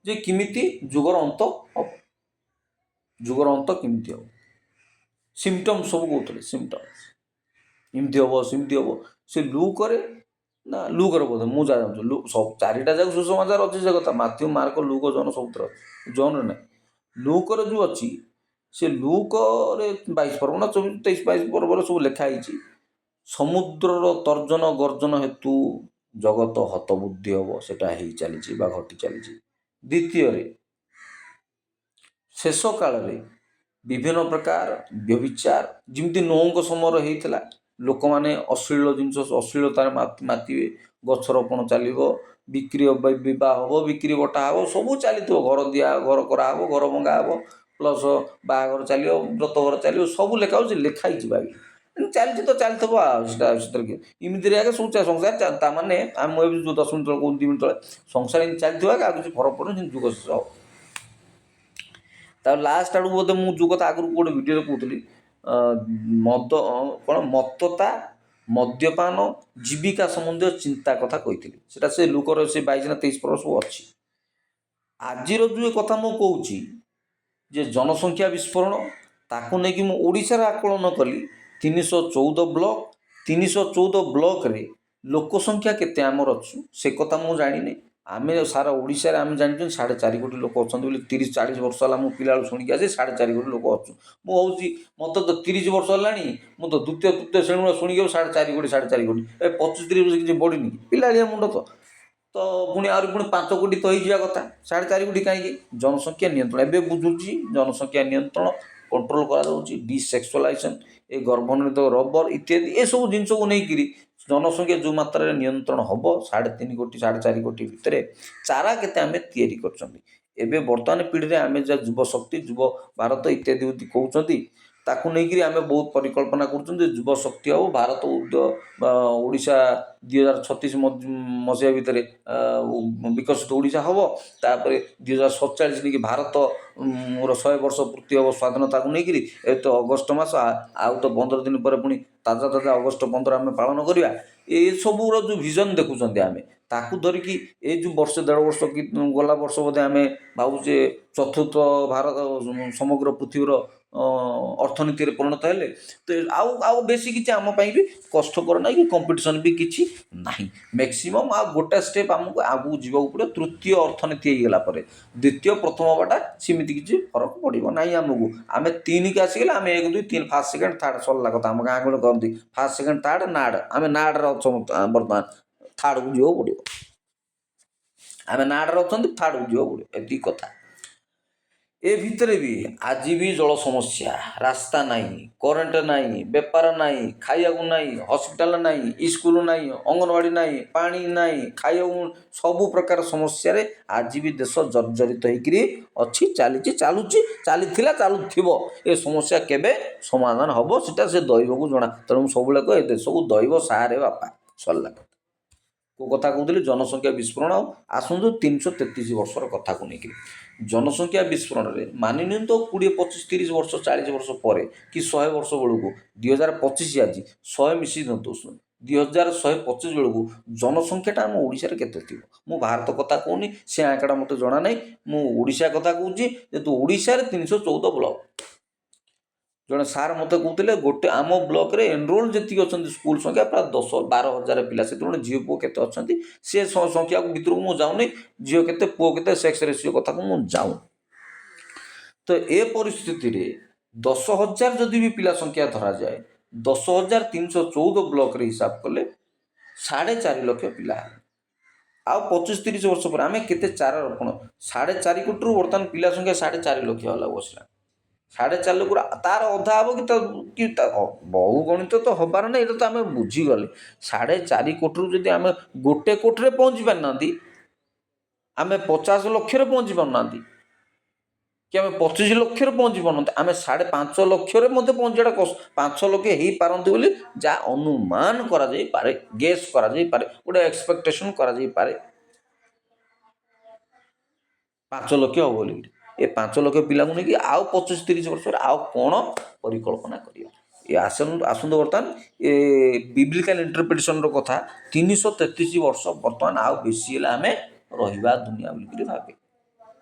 ଯେ କେମିତି ଯୁଗର ଅନ୍ତ ହେବ। ଯୁଗର ଅନ୍ତ କେମିତି ହେବ, ସିମ୍ପଟମ୍ ସବୁ କହୁଥିଲେ। ସିମ୍ପଟମ୍ ଏମିତି ହେବ, ସେମିତି ହେବ। ସେ ଲୁକରେ ବୋଧେ, ମୁଁ ଯାହା ଜାଣୁଛି ଚାରିଟା ଯାକ ସୁସମାଚାର ଅଛି ସେ କଥା, ମାଥ୍ୟୁ, ମାର୍କ, ଲୁକ, ଜନ, ସବୁଥିରେ ଅଛି। ଜନରେ ନାହିଁ, ଲୁକରେ ଯେଉଁ ଅଛି, ସେ ଲୁକରେ 22 ପର୍ବ ନା 23-22 ପର୍ବରେ ସବୁ ଲେଖା ହେଇଛି। ସମୁଦ୍ରର ତର୍ଜନ ଗର୍ଜନ ହେତୁ ଜଗତ ହତବୁଦ୍ଧି ହେବ, ସେଟା ହେଇ ଚାଲିଛି ବା ଘଟି ଚାଲିଛି। ଦ୍ୱିତୀୟରେ, ଶେଷ କାଳରେ ବିଭିନ୍ନ ପ୍ରକାର ବ୍ୟଭିଚାର, ଯେମିତି ନୋହଙ୍କ ସମୟରେ ହେଇଥିଲା। ଲୋକମାନେ ଅଶ୍ଳୀଳ ଜିନିଷ, ଅଶ୍ଳୀଳତାରେ ମାତିବେ, ଗଛରୋପଣ ଚାଲିବ, ବିବାହ ହେବ, ବିକ୍ରି ବଟା ହେବ, ସବୁ ଚାଲିଥିବ। ଘର କରାହେବ, ଘର ଭଙ୍ଗା ହେବ, ପ୍ଲସ୍ ବାହାଘର ଚାଲିବ, ବ୍ରତଘର ଚାଲିବ, ସବୁ ଲେଖା ହେଉଛି, ଲେଖା ହେଇଛି ଭାଇ। ଚାଲିଛି ତ ଚାଲିଥିବ ଆଉ, ସେଟା ସେଥିରେ ଏମିତିରେ ଆଗେ ସବୁ ସଂସାର, ତାମାନେ ମୁଁ ଏବେ ଯେଉଁ 10 ମିନିଟ୍ ତଳେ କହୁଛି, 2 ମିନିଟ୍ ତଳେ, ସଂସାର ଏମିତି ଚାଲିଥିବ ଆଗେ, ଆଉ କିଛି ଫରକ ପଡ଼ୁନି, ସେମିତି ଯୁଗ ଶେଷ ହେବ। ତାପରେ ଲାଷ୍ଟ ଆଡ଼କୁ ବୋଧେ ମୁଁ ଯେଉଁ କଥା ଆଗରୁ ଗୋଟେ ଭିଡ଼ିଓରେ କହୁଥିଲି, ମତ୍ତତା, ମଦ୍ୟପାନ, ଜୀବିକା ସମ୍ବନ୍ଧୀୟ ଚିନ୍ତା କଥା କହିଥିଲି। ସେଟା ସେ ଲୁକର ସେ 22 ନା 23 ପର୍ବ ସବୁ ଅଛି। ଆଜିର ଯେଉଁ କଥା ମୁଁ କହୁଛି ଯେ ଜନସଂଖ୍ୟା ବିସ୍ଫୋରଣ, ତାକୁ ନେଇକି ମୁଁ ଓଡ଼ିଶାର ଆକଳନ କଲି। 314 ବ୍ଲକ, 314 ବ୍ଲକରେ ଲୋକ ସଂଖ୍ୟା କେତେ ଆମର ଅଛୁ ସେ କଥା ମୁଁ ଜାଣିନି। ଆମେ ସାରା ଓଡ଼ିଶାରେ ଆମେ ଜାଣିଛୁ 4.5 କୋଟି ଲୋକ ଅଛନ୍ତି ବୋଲି। 30-40 ବର୍ଷ ହେଲା ମୁଁ ପିଲାବେଳୁ ଶୁଣିକି ଆସି 4.5 କୋଟି ଲୋକ ଅଛୁ। ମୁଁ ହେଉଛି, ମୋତେ ତ 30 ବର୍ଷ ହେଲାଣି, ମୁଁ ତ ଦ୍ୱିତୀୟ ତୃତୀୟ ଶ୍ରେଣୀରୁ ଶୁଣିକି 4.5 କୋଟି 4.5 କୋଟି, 25-30 ବର୍ଷ କିଛି ବଢ଼ିନି, ପିଲାଳିଆ ମୁଣ୍ଡ ତ ପୁଣି ଆହୁରି 5 କୋଟି ତ ହେଇଯିବା କଥା, 4.5 କୋଟି କାହିଁକି? ଜନସଂଖ୍ୟା ନିୟନ୍ତ୍ରଣ ଏବେ ବୁଝୁଛି, ଜନସଂଖ୍ୟା ନିୟନ୍ତ୍ରଣ କଣ୍ଟ୍ରୋଲ କରାଯାଉଛି। ଡିସେକ୍ସୁଆଲାଇଜେସନ୍, ଏ ଗର୍ଭନିରୋଧକ ରବର ଇତ୍ୟାଦି, ଏସବୁ ଜିନିଷକୁ ନେଇକିରି ଜନସଂଖ୍ୟା ଯେଉଁ ମାତ୍ରାରେ ନିୟନ୍ତ୍ରଣ ହେବ, 3.5 କୋଟି 4.5 କୋଟି ଭିତରେ ଚାରା କେତେ ଆମେ ତିଆରି କରୁଛନ୍ତି। ଏବେ ବର୍ତ୍ତମାନ ପିଢ଼ିରେ ଆମେ ଯାହା ଯୁବ ଶକ୍ତି, ଯୁବ ଭାରତ ଇତ୍ୟାଦି କହୁଛନ୍ତି, ତାକୁ ନେଇକିରି ଆମେ ବହୁତ ପରିକଳ୍ପନା କରୁଛନ୍ତି ଯେ ଯୁବ ଶକ୍ତି ହେବ ଭାରତ ଓଡ଼ିଶା 2036 ମସିହା ଭିତରେ ବିକଶିତ ଓଡ଼ିଶା ହେବ। ତାପରେ 2047 ନେଇକି ଭାରତ ମୋର 100 ବର୍ଷ ପୂର୍ତ୍ତି ହେବ ସ୍ୱାଧୀନତାକୁ ନେଇକିରି। ଏ ତ ଅଗଷ୍ଟ ମାସ, ଆଉ ତ 15 ଦିନ ପରେ ପୁଣି ତାଜା ତାଜା ଅଗଷ୍ଟ 15 ଆମେ ପାଳନ କରିବା। ଏସବୁର ଯେଉଁ ଭିଜନ୍ ଦେଖୁଛନ୍ତି ଆମେ, ତାକୁ ଧରିକି ଏଇ ଯେଉଁ ବର୍ଷେ ଦେଢ଼ ବର୍ଷ କି ଗଲା ବର୍ଷ ବୋଧେ ଆମେ ଭାବୁଛେ ଚତୁର୍ଥ ଭାରତ ସମଗ୍ର ପୃଥିବୀର ଅର୍ଥନୀତିରେ ପରିଣତ ହେଲେ। ତ ଆଉ ବେଶୀ କିଛି ଆମ ପାଇଁ ବି କଷ୍ଟକର ନାହିଁ କି କମ୍ପିଟିସନ୍ ବି କିଛି ନାହିଁ। ମ୍ୟାକ୍ସିମମ୍ ଆଉ ଗୋଟେ ଷ୍ଟେପ୍ ଆମକୁ ଆଗକୁ ଯିବାକୁ ପଡ଼ିବ। ତୃତୀୟ ଅର୍ଥନୀତି ହେଇଗଲା ପରେ ଦ୍ୱିତୀୟ ପ୍ରଥମ ହେବାଟା ସେମିତି କିଛି ଫରକ ପଡ଼ିବ ନାହିଁ ଆମକୁ। ଆମେ 3କୁ ଆସିଗଲେ ଆମେ 1 2 3 ଫାର୍ଷ୍ଟ ସେକେଣ୍ଡ ଥାର୍ଡ଼ ସରିଲା କଥା। ଆମ ଗାଁ ଗହଳି କହନ୍ତି ଫାର୍ଷ୍ଟ ସେକେଣ୍ଡ ଥାର୍ଡ଼ ନାଡ଼, ଆମେ ନାଡ଼ରେ ଅଛୁ ବର୍ତ୍ତମାନ, ଥାର୍ଡ଼କୁ ଯିବାକୁ ପଡ଼ିବ। ଆମେ ନାଡ଼ରେ ଅଛନ୍ତି, ଥାର୍ଡ଼କୁ ଯିବାକୁ ପଡ଼ିବ, ଏତିକି କଥା। ଏ ଭିତରେ ବି ଆଜି ବି ଜଳ ସମସ୍ୟା, ରାସ୍ତା ନାହିଁ, କରେଣ୍ଟ ନାହିଁ, ବେପାର ନାହିଁ, ଖାଇବାକୁ ନାହିଁ, ହସ୍ପିଟାଲ ନାହିଁ, ସ୍କୁଲ ନାହିଁ, ଅଙ୍ଗନବାଡ଼ି ନାହିଁ, ପାଣି ନାହିଁ, ଖାଇବାକୁ, ସବୁ ପ୍ରକାର ସମସ୍ୟାରେ ଆଜି ବି ଦେଶ ଜର୍ଜରିତ ହେଇକିରି ଅଛି, ଚାଲିଛି, ଚାଲୁଛି, ଚାଲିଥିଲା, ଚାଲୁଥିବ। ଏ ସମସ୍ୟା କେବେ ସମାଧାନ ହେବ ସେଟା ସେ ଦୈବକୁ ଜଣା। ତେଣୁ ମୁଁ ସବୁବେଳେ କହେ ଏ ଦେଶକୁ ଦୈବ ସାହାରେ ବାପା, ସରିଲା। କେଉଁ କଥା କହୁଥିଲି? ଜନସଂଖ୍ୟା ବିସ୍ଫୋରଣ। ଆସନ୍ତୁ 333 ବର୍ଷର କଥାକୁ ନେଇକରି। ଜନସଂଖ୍ୟା ବିସ୍ଫୋରଣରେ ମାନି ନିଅନ୍ତୁ 20 25 30 ବର୍ଷ 40 ବର୍ଷ ପରେ କି 100 ବର୍ଷ ବେଳକୁ 2025 ଆଜି 100 ମିଶି ଦିଅନ୍ତୁ, 2125 ବେଳକୁ ଜନସଂଖ୍ୟାଟା ଆମ ଓଡ଼ିଶାରେ କେତେ ଥିବ? ମୁଁ ଭାରତ କଥା କହୁନି, ସେ ଆંકଡ଼ା ମୋତେ ଜଣା ନାହିଁ। ମୁଁ ଓଡ଼ିଶା କଥା କହୁଛି। ଯେହେତୁ ଓଡ଼ିଶାରେ 314 ବ୍ଲକ। ଜଣେ ସାର୍ ମୋତେ କହୁଥିଲେ ଗୋଟେ ଆମ ବ୍ଲକରେ ଏନରୋଲ୍ ଯେତିକି ଅଛନ୍ତି ସ୍କୁଲ ସଂଖ୍ୟା ପ୍ରାୟ 10-12 ହଜାର ପିଲା। ସେତେବେଳେ ଝିଅ ପୁଅ କେତେ ଅଛନ୍ତି ସେ ସଂଖ୍ୟାକୁ ଭିତରକୁ ମୁଁ ଯାଉନି। ଝିଅ କେତେ ପୁଅ କେତେ ସେକ୍ସ ରେସିଓ କଥାକୁ ମୁଁ ଯାଉନି। ତ ଏ ପରିସ୍ଥିତିରେ 10,000 ଯଦି ବି ପିଲା ସଂଖ୍ୟା ଧରାଯାଏ, 10,314 ବ୍ଲକରେ ହିସାବ କଲେ 4.5 ଲକ୍ଷ ପିଲା। ଆଉ 25-30 ବର୍ଷ ପରେ ଆମେ କେତେ ଚାର ରୋପଣ 4.5 କୋଟିରୁ ବର୍ତ୍ତମାନ ପିଲା ସଂଖ୍ୟା 4.5 ଲକ୍ଷ ହେଲା ବସିଲା। 4.5 ଲକ୍ଷରୁ ତାର ଅଧା ହେବ କି ବହୁ ଗଣିତ ତ ହେବାର ନାହିଁ, ଏଇଟା ତ ଆମେ ବୁଝିଗଲେ। 4.5 କୋଟିରୁ ଯଦି ଆମେ 1 କୋଟିରେ ପହଞ୍ଚି ପାରିନାହାନ୍ତି, ଆମେ 50 ଲକ୍ଷରେ ପହଞ୍ଚି ପାରୁନାହାନ୍ତି, କି ଆମେ 25 ଲକ୍ଷରେ ପହଞ୍ଚି ପାରୁନାହାନ୍ତି, ଆମେ 5.5 ଲକ୍ଷରେ ମଧ୍ୟ ପହଞ୍ଚିବାଟା 5 ଲକ୍ଷ ହେଇପାରନ୍ତି ବୋଲି ଯାହା ଅନୁମାନ କରାଯାଇପାରେ, ଗେସ୍ କରାଯାଇପାରେ, ଗୋଟେ ଏକ୍ସପେକ୍ଟେସନ୍ କରାଯାଇପାରେ 5 ଲକ୍ଷ ହେବ ବୋଲି। ଏ 5 ଲକ୍ଷ ପିଲାଙ୍କୁ ନେଇକି ଆଉ 25-30 ବର୍ଷରେ ଆଉ କ'ଣ ପରିକଳ୍ପନା କରିବା? ଏ ଆସନ୍ତୁ ବର୍ତ୍ତମାନ ଏ ବିବ୍ଲିକାଲ ଇଣ୍ଟରପ୍ରିଟେସନର କଥା। 333 ବର୍ଷ ବର୍ତ୍ତମାନ ଆଉ ବେଶୀ ହେଲେ ଆମେ ରହିବା ଦୁନିଆ ବୋଲିକିରି ଭାବେ।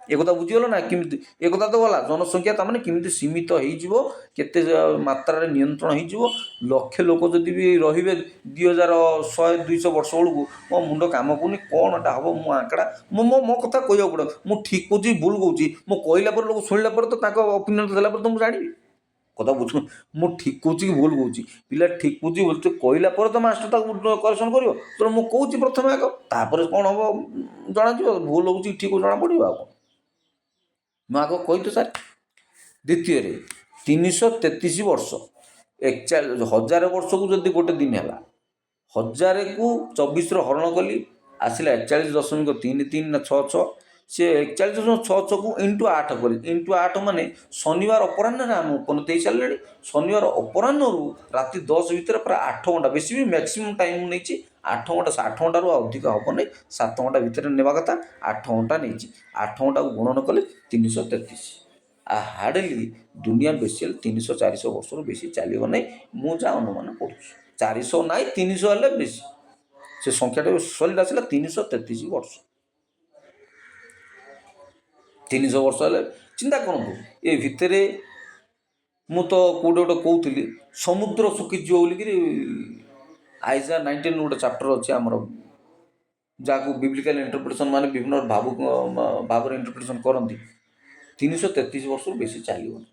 ଏକଥା ବୁଝିଗଲ ନା? କେମିତି ଏକଥା ତ ଗଲା। ଜନସଂଖ୍ୟା ତା'ମାନେ କେମିତି ସୀମିତ ହେଇଯିବ, କେତେ ମାତ୍ରାରେ ନିୟନ୍ତ୍ରଣ ହେଇଯିବ। ଲକ୍ଷେ ଲୋକ ଯଦି ବି ରହିବେ 2100-200 ବର୍ଷ ବେଳକୁ, ମୋ ମୁଣ୍ଡ କାମ କରୁନି କ'ଣଟା ହେବ। ମୁଁ ଆંકଡ଼ା ମୋ କଥା କହିବାକୁ ପଡ଼ିବ। ମୁଁ ଠିକ୍ କହୁଛି ଭୁଲ କହୁଛି, ମୁଁ କହିଲା ପରେ ଲୋକ ଶୁଣିଲା ପରେ ତ ତାଙ୍କ ଓପିନିଅନ୍ ଦେଲା ପରେ ତ ମୁଁ ଜାଣିବି କଥା ବୁଝୁ। ମୁଁ ଠିକ୍ କହୁଛି କି ଭୁଲ କହୁଛି, ପିଲା ଠିକ୍ କହୁଛି ବୋଲି ତୁ କହିଲା ପରେ ତ ମାଷ୍ଟର ତାକୁ କରେକ୍ସନ୍ କରିବ। ତେଣୁ ମୁଁ କହୁଛି ପ୍ରଥମେ ଆଗ, ତାପରେ କ'ଣ ହେବ ଜଣାଯିବ। ଭୁଲ ହେଉଛି ଠିକ୍ ଜଣାପଡ଼ିବ। ଆଉ କ'ଣ ମୁଁ ଆଗ କହି ତ ସାର୍। ଦ୍ୱିତୀୟରେ 333 ବର୍ଷ, 1000 ବର୍ଷକୁ ଯଦି ଗୋଟେ ଦିନ ହେଲା, 1000କୁ 24ର ହରଣ କଲି, ଆସିଲା 41.33 ସେ 41.66କୁ × 8 କଲି। × 8 ମାନେ ଶନିବାର ଅପରାହ୍ନରେ ଆମେ ଉପନୀତ ହେଇସାରିଲେଣି। ଶନିବାର ଅପରାହ୍ନରୁ ରାତି 10 ଭିତରେ ପ୍ରାୟ 8 ଘଣ୍ଟା, ବେଶୀ ବି ମ୍ୟାକ୍ସିମମ୍ ଟାଇମ୍ ନେଇଛି 8 ଘଣ୍ଟା। 8 ଘଣ୍ଟାରୁ ଅଧିକ ହେବ ନାହିଁ, 7 ଘଣ୍ଟା ଭିତରେ ନେବା କଥା, 8 ଘଣ୍ଟା ନେଇଛି। 8 ଘଣ୍ଟାକୁ ଗୁଣନ କଲେ 333। ହାର୍ଡ଼ଲି ଦୁନିଆ ବେଶୀ ହେଲେ 300-400 ବର୍ଷରୁ ବେଶୀ ଚାଲିବ ନାହିଁ, ମୁଁ ଯାହା ଅନୁମାନ କରୁଛି। 400 ନାହିଁ, 300 ହେଲେ ବେଶୀ। ସେ ସଂଖ୍ୟାଟା ସଲିଡ୍ ଆସିଲା 333 ବର୍ଷ। 300 ବର୍ଷ ହେଲେ ଚିନ୍ତା କରନ୍ତୁ। ଏ ଭିତରେ ମୁଁ ତ କେଉଁଠି ଗୋଟେ କହୁଥିଲି ସମୁଦ୍ର ଶୁଖିଯିବ ବୋଲିକିରି। ଆଇଜା 19 ଗୋଟେ ଚାପ୍ଟର ଅଛି ଆମର, ଯାହାକୁ ବିବ୍ଲିକାଲ ଇଣ୍ଟରପ୍ରିଟେସନ୍ ମାନେ ବିଭିନ୍ନ ଭାବରେ ଇଣ୍ଟରପ୍ରିଟେସନ୍ କରନ୍ତି। 333 ବର୍ଷରୁ ବେଶୀ ଚାଲିବନି।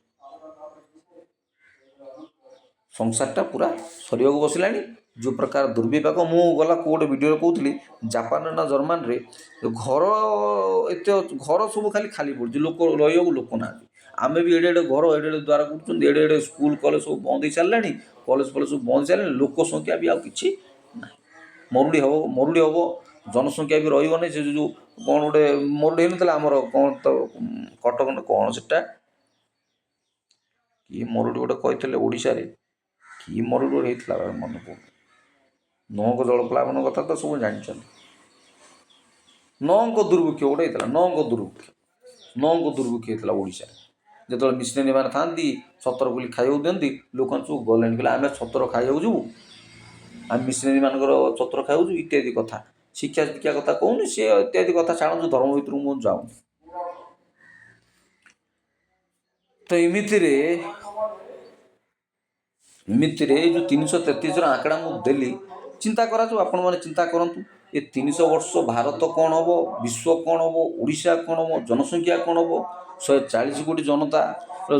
ସଂସାରଟା ପୁରା ସରିବାକୁ ବସିଲାଣି। ଯେଉଁ ପ୍ରକାର ଦୁର୍ବିପାକ, ମୁଁ ଗଲା କେଉଁ ଗୋଟେ ଭିଡ଼ିଓରେ କହୁଥିଲି, ଜାପାନରେ ନା ଜର୍ମାନୀରେ ଘର ସବୁ ଖାଲି ପଡ଼ୁଛି, ଲୋକ ରହିବାକୁ ଲୋକ ନାହାନ୍ତି। ଆମେ ବି ଏଡ଼େ ଏଡ଼େ ଘର, ଏଡ଼େ ଏଡ଼େ ଦ୍ୱାର କରୁଛନ୍ତି, ଏଡ଼େ ଏଡ଼େ ସ୍କୁଲ କଲେଜ ସବୁ ବନ୍ଦ ହେଇସାରିଲାଣି, କଲେଜ ଫଲେଜ ସବୁ ବନ୍ଦ ହେଇସାରିଲାଣି, ଲୋକ ସଂଖ୍ୟା ବି ଆଉ କିଛି ନାହିଁ। ମରୁଡ଼ି ହେବ, ଜନସଂଖ୍ୟା ବି ରହିବନି। ସେ ଯେଉଁ କ'ଣ ଗୋଟେ ମରୁଡ଼ି ହେଇନଥିଲା ଆମର, କ'ଣ ତ କଟକ କ'ଣ ସେଟା କି ମରୁଡ଼ି ଗୋଟେ କହିଥିଲେ ଓଡ଼ିଶାରେ, କି ମରୁଡ଼ି ଗୋଟେ ହେଇଥିଲା ମନେ ପଡ଼ୁନି। ନଅଙ୍କ ଜଳପ୍ଲାବନ କଥା ତ ସବୁ ଜାଣିଛନ୍ତି। ନଅଙ୍କ ଦୁର୍ଭିକ୍ଷ ଗୋଟେ ହେଇଥିଲା, ନଅଙ୍କ ଦୁର୍ଭିକ୍ଷ ହେଇଥିଲା ଓଡ଼ିଶାରେ। ଯେତେବେଳେ ମିଶନାରୀମାନେ ଥାଆନ୍ତି ଛତ୍ର ବୋଲି ଖାଇବାକୁ ଦିଅନ୍ତି, ଲୋକମାନେ ସବୁ ଗଲେଣି, କହିଲେ ଆମେ ଛତ୍ର ଖାଇବାକୁ ଯିବୁ, ଆମେ ମିଶନାରୀମାନଙ୍କର ଛତ୍ର ଖାଇବାକୁ ଯିବୁ ଇତ୍ୟାଦି କଥା। ଶିକ୍ଷା ଦୀକ୍ଷା କଥା କହୁନି, ସିଏ ଇତ୍ୟାଦି କଥା ଛାଡ଼ନ୍ତୁ, ଧର୍ମ ଭିତରକୁ ମୁଁ ଯାଉନି। ତ ଏମିତିରେ ଏଇ ଯେଉଁ 333ର ଆંકଡ଼ା ମୁଁ ଦେଲି, ଚିନ୍ତା କରାଯାଉ, ଆପଣମାନେ ଚିନ୍ତା କରନ୍ତୁ। ଏ 300 ବର୍ଷ ଭାରତ କ'ଣ ହେବ, ବିଶ୍ୱ କ'ଣ ହେବ, ଓଡ଼ିଶା କ'ଣ ହେବ, ଜନସଂଖ୍ୟା କ'ଣ ହେବ, 140 କୋଟି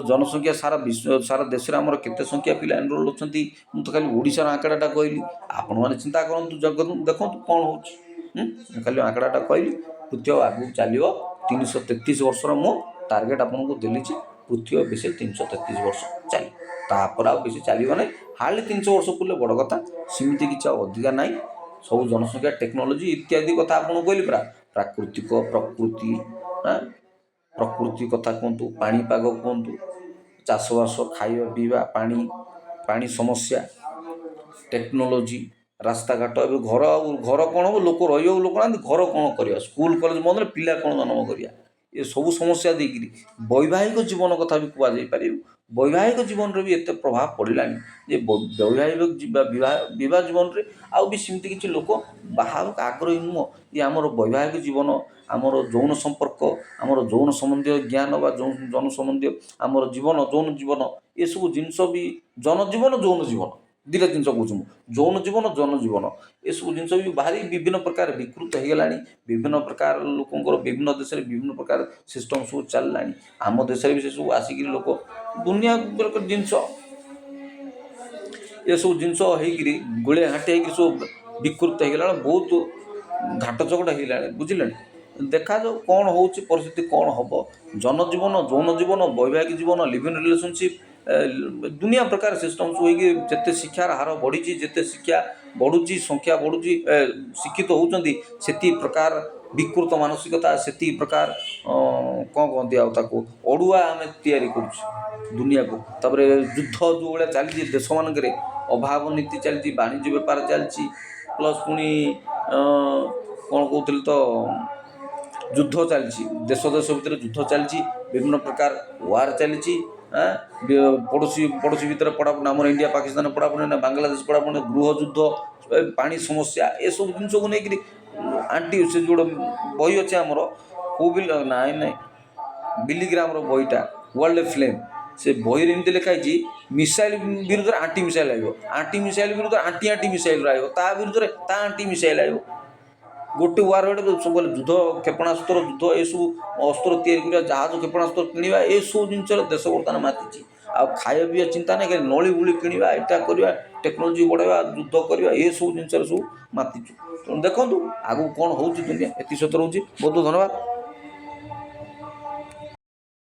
ଜନସଂଖ୍ୟା ସାରା ଦେଶରେ ଆମର କେତେ ସଂଖ୍ୟା ପିଲା ଏନରୋଲ୍ ଅଛନ୍ତି। ମୁଁ ତ ଖାଲି ଓଡ଼ିଶାର ଆંકଡ଼ାଟା କହିଲି, ଆପଣମାନେ ଚିନ୍ତା କରନ୍ତୁ, ଦେଖନ୍ତୁ କ'ଣ ହେଉଛି। ମୁଁ ଖାଲି ଆંકଡ଼ାଟା କହିଲି। ପୃଥିବୀ ଆଗକୁ ଚାଲିବ 333 ବର୍ଷର ମୁଁ ଟାର୍ଗେଟ୍ ଆପଣଙ୍କୁ ଦେଲିଛି। ପୃଥିବୀ ବେଶୀ 333 ବର୍ଷ ଚାଲିବ, ତାପରେ ଆଉ ବେଶୀ ଚାଲିବ ନାହିଁ। ହାର୍ଡ଼ଲି 300 ବର୍ଷ ପୁରିଲେ ବଡ଼ କଥା, ସେମିତି କିଛି ଆଉ ଅଧିକା ନାହିଁ। ସବୁ ଜନସଂଖ୍ୟା, ଟେକ୍ନୋଲୋଜି ଇତ୍ୟାଦି କଥା ଆପଣଙ୍କୁ କହିଲି ପରା। ପ୍ରକୃତି କଥା କୁହନ୍ତୁ, ପାଣିପାଗ କୁହନ୍ତୁ, ଚାଷବାସ, ଖାଇବା ପିଇବା, ପାଣି ସମସ୍ୟା, ଟେକ୍ନୋଲୋଜି, ରାସ୍ତାଘାଟ। ଏବେ ଘର କ'ଣ ହେବ, ଲୋକ ରହିବାକୁ ଲୋକ ନାହାନ୍ତି, ଘର କ'ଣ କରିବା, ସ୍କୁଲ କଲେଜ ବନ୍ଦ ହେଲେ ପିଲା କ'ଣ ଜନ୍ମ କରିବା, ଏସବୁ ସମସ୍ୟା ଦେଇକିରି ବୈବାହିକ ଜୀବନ କଥା ବି କୁହାଯାଇପାରିବ। ବୈବାହିକ ଜୀବନରେ ବି ଏତେ ପ୍ରଭାବ ପଡ଼ିଲାଣି ଯେ ବିବାହ ଜୀବନରେ ଆଉ ବି ସେମିତି କିଛି ଲୋକ ବାହାହେବାକୁ ଆଗ୍ରହୀ ନୁହଁ। ଯେ ଆମର ବୈବାହିକ ଜୀବନ, ଆମର ଯୌନ ସମ୍ପର୍କ, ଆମର ଯୌନ ସମ୍ବନ୍ଧୀୟ ଜ୍ଞାନ ବା ଯୌନ ସମ୍ବନ୍ଧୀୟ ଆମର ଜୀବନ, ଯୌନ ଜୀବନ, ଏସବୁ ଜିନିଷ ବି ଜନଜୀବନ, ଯୌନ ଜୀବନ ଦୁଇଟା ଜିନିଷ କହୁଛି ମୁଁ। ଯୌନ ଜୀବନ, ଜନଜୀବନ, ଏସବୁ ଜିନିଷ ବି ଭାରି ବିଭିନ୍ନ ପ୍ରକାର ବିକୃତ ହେଇଗଲାଣି। ବିଭିନ୍ନ ପ୍ରକାର ଲୋକଙ୍କର ବିଭିନ୍ନ ଦେଶରେ ବିଭିନ୍ନ ପ୍ରକାର ସିଷ୍ଟମ୍ ସବୁ ଚାଲିଲାଣି। ଆମ ଦେଶରେ ବି ସେସବୁ ଆସିକିରି ଲୋକ ଦୁନିଆ ଜିନିଷ, ଏସବୁ ଜିନିଷ ହେଇକିରି ଗୋଳିଆ ଘାଣ୍ଟି ହେଇକିରି ସବୁ ବିକୃତ ହେଇଗଲାଣି, ବହୁତ ଘାଟ ଚକଟା ହେଇଗଲାଣି, ବୁଝିଲେଣି। ଦେଖାଯାଉ କ'ଣ ହେଉଛି, ପରିସ୍ଥିତି କ'ଣ ହେବ। ଜନଜୀବନ, ଯୌନ ଜୀବନ, ବୈବାହିକ ଜୀବନ, ଲିଭିଂ ରିଲେସନସିପ୍, ଦୁନିଆ ପ୍ରକାର ସିଷ୍ଟମ୍ ସବୁ ହେଇକି ଯେତେ ଶିକ୍ଷାର ହାର ବଢ଼ିଛି, ଯେତେ ଶିକ୍ଷା ବଢ଼ୁଛି, ସଂଖ୍ୟା ବଢ଼ୁଛି, ଶିକ୍ଷିତ ହେଉଛନ୍ତି, ସେତିକି ପ୍ରକାର ବିକୃତ ମାନସିକତା, ସେତିକି ପ୍ରକାର କ'ଣ କହନ୍ତି ଆଉ ତାକୁ, ଅଡ଼ୁଆ ଆମେ ତିଆରି କରୁଛୁ ଦୁନିଆକୁ। ତାପରେ ଯୁଦ୍ଧ ଯେଉଁ ଭଳିଆ ଚାଲିଛି ଦେଶମାନଙ୍କରେ, ଅଭାବ ନୀତି ଚାଲିଛି, ବାଣିଜ୍ୟ ବେପାର ଚାଲିଛି, ପ୍ଲସ୍ ପୁଣି କ'ଣ କହୁଥିଲି ତ, ଯୁଦ୍ଧ ଚାଲିଛି, ଦେଶ ଭିତରେ ଯୁଦ୍ଧ ଚାଲିଛି, ବିଭିନ୍ନ ପ୍ରକାର ୱାର୍ ଚାଲିଛି। ପଡ଼ୋଶୀ ଭିତରେ ପଡ଼ାପଡ଼ି, ଆମର ଇଣ୍ଡିଆ ପାକିସ୍ତାନ ପଡ଼ାପଡ଼ି ନା, ବାଂଲାଦେଶ ପଡ଼ାପଡ଼ି, ଗୃହ ଯୁଦ୍ଧ, ପାଣି ସମସ୍ୟା, ଏସବୁ ଜିନିଷକୁ ନେଇକରି ସେ ଯେଉଁ ଗୋଟେ ବହି ଅଛି ଆମର, ନାଇଁ ବିଲିଗ୍ରାମର ବହିଟା, ୱାର୍ଲଡ ଫ୍ଲେମ୍, ସେ ବହିରେ ଏମିତି ଲେଖା ହେଇଛି, ମିସାଇଲ୍ ବିରୁଦ୍ଧରେ ଆଣ୍ଟି ମିସାଇଲ୍ ଆସିବ, ଆଣ୍ଟି ମିସାଇଲ୍ ବିରୁଦ୍ଧରେ ଆଣ୍ଟି ମିସାଇଲ୍ ଆସିବ, ତା ବିରୁଦ୍ଧରେ ତା ଆଣ୍ଟି ମିସାଇଲ୍ ଆସିବ। ଗୋଟେ ୱାର୍ ସବୁ ଯୁଦ୍ଧ, କ୍ଷେପଣାସ୍ତ୍ର ଯୁଦ୍ଧ, ଏସବୁ ଅସ୍ତ୍ର ତିଆରି କରିବା, ଜାହାଜ କ୍ଷେପଣାସ୍ତ୍ର କିଣିବା, ଏସବୁ ଜିନିଷରେ ଦେଶ ବର୍ତ୍ତମାନ ମାତିଛି। ଆଉ ଖାଇବା ପିଇବା ଚିନ୍ତା ନାହିଁ, ଖାଲି ନଳି ଗୁଳି କିଣିବା, ଏଇଟା କରିବା, ଟେକ୍ନୋଲୋଜି ବଢ଼ାଇବା, ଯୁଦ୍ଧ କରିବା, ଏସବୁ ଜିନିଷରେ ସବୁ ମାତିଛୁ। ତେଣୁ ଦେଖନ୍ତୁ ଆଗକୁ କ'ଣ ହେଉଛି ଦୁନିଆ। ଏତିକି ସତ ରହୁଛି। ବହୁତ ଧନ୍ୟବାଦ।